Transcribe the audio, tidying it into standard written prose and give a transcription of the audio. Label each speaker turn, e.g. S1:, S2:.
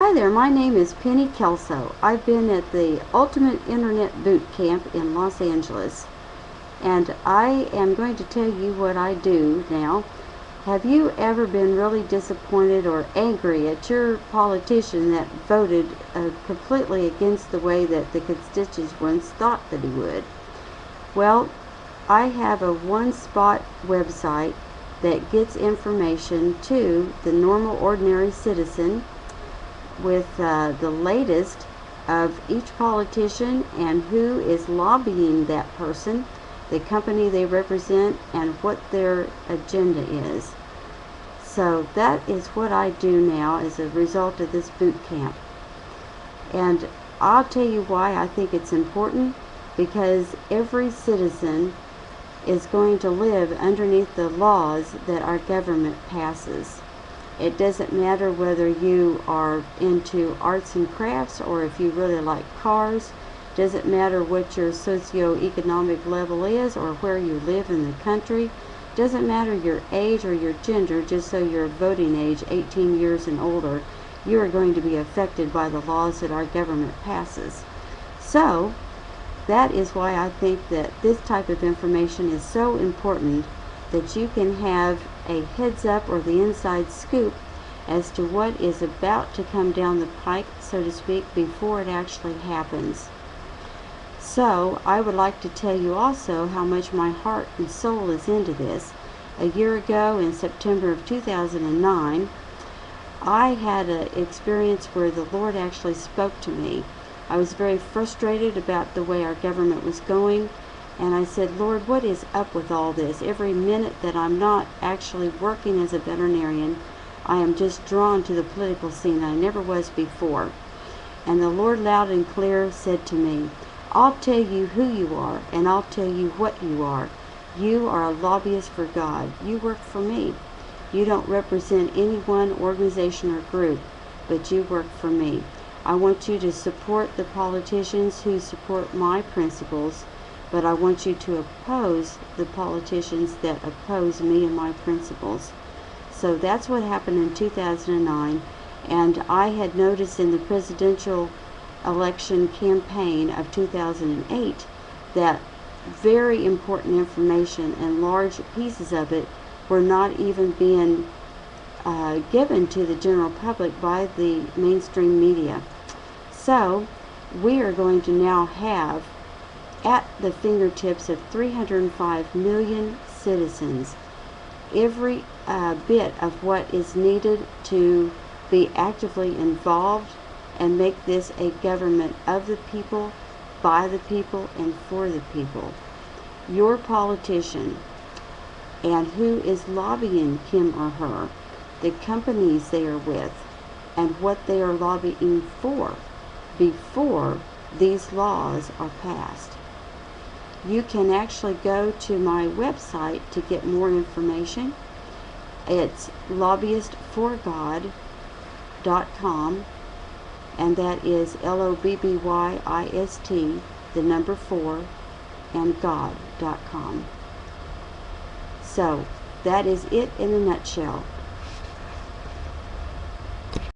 S1: Hi there, my name is Pennykelso. I've been at the Ultimate Internet Boot Camp in Los Angeles, and I am going to tell you what I do now. Have you ever been really disappointed or angry at your politician that voted completely against the way that the constituents thought that he would? Well, I have a one-spot website that gets information to the normal ordinary citizen with the latest of each politician and who is lobbying that person, the company they represent, and what their agenda is. So that is what I do now as a result of this boot camp. And I'll tell you why I think it's important, because every citizen is going to live underneath the laws that our government passes. It doesn't matter whether you are into arts and crafts or if you really like cars. Doesn't matter what your socioeconomic level is or where you live in the country. Doesn't matter your age or your gender, just so you're voting age 18 years and older. You are going to be affected by the laws that our government passes. So that is why I think that this type of information is so important, that you can have a heads up or the inside scoop as to what is about to come down the pike, so to speak, before it actually happens. So I would like to tell you also how much my heart and soul is into this. A year ago, in September of 2009, I had an experience where the Lord actually spoke to me. I was very frustrated about the way our government was going, and I said, Lord, what is up with all this? Every minute that I'm not actually working as a veterinarian, I am just drawn to the political scene. I never was before. And the Lord loud and clear said to me, I'll tell you who you are, and I'll tell you what you are. You are a lobbyist for God. You work for me. You don't represent any one organization or group, but you work for me. I want you to support the politicians who support my principles, but I want you to oppose the politicians that oppose me and my principles. So that's what happened in 2009, and I had noticed in the presidential election campaign of 2008 that very important information and large pieces of it were not even being given to the general public by the mainstream media. So we are going to now have at the fingertips of 305 million citizens every bit of what is needed to be actively involved and make this a government of the people, by the people, and for the people. Your politician and who is lobbying him or her, the companies they are with, and what they are lobbying for before these laws are passed. You can actually go to my website to get more information. It's lobbyistforgod.com, and that is LOBBYIST, the number 4, and God.com. So that is it in a nutshell.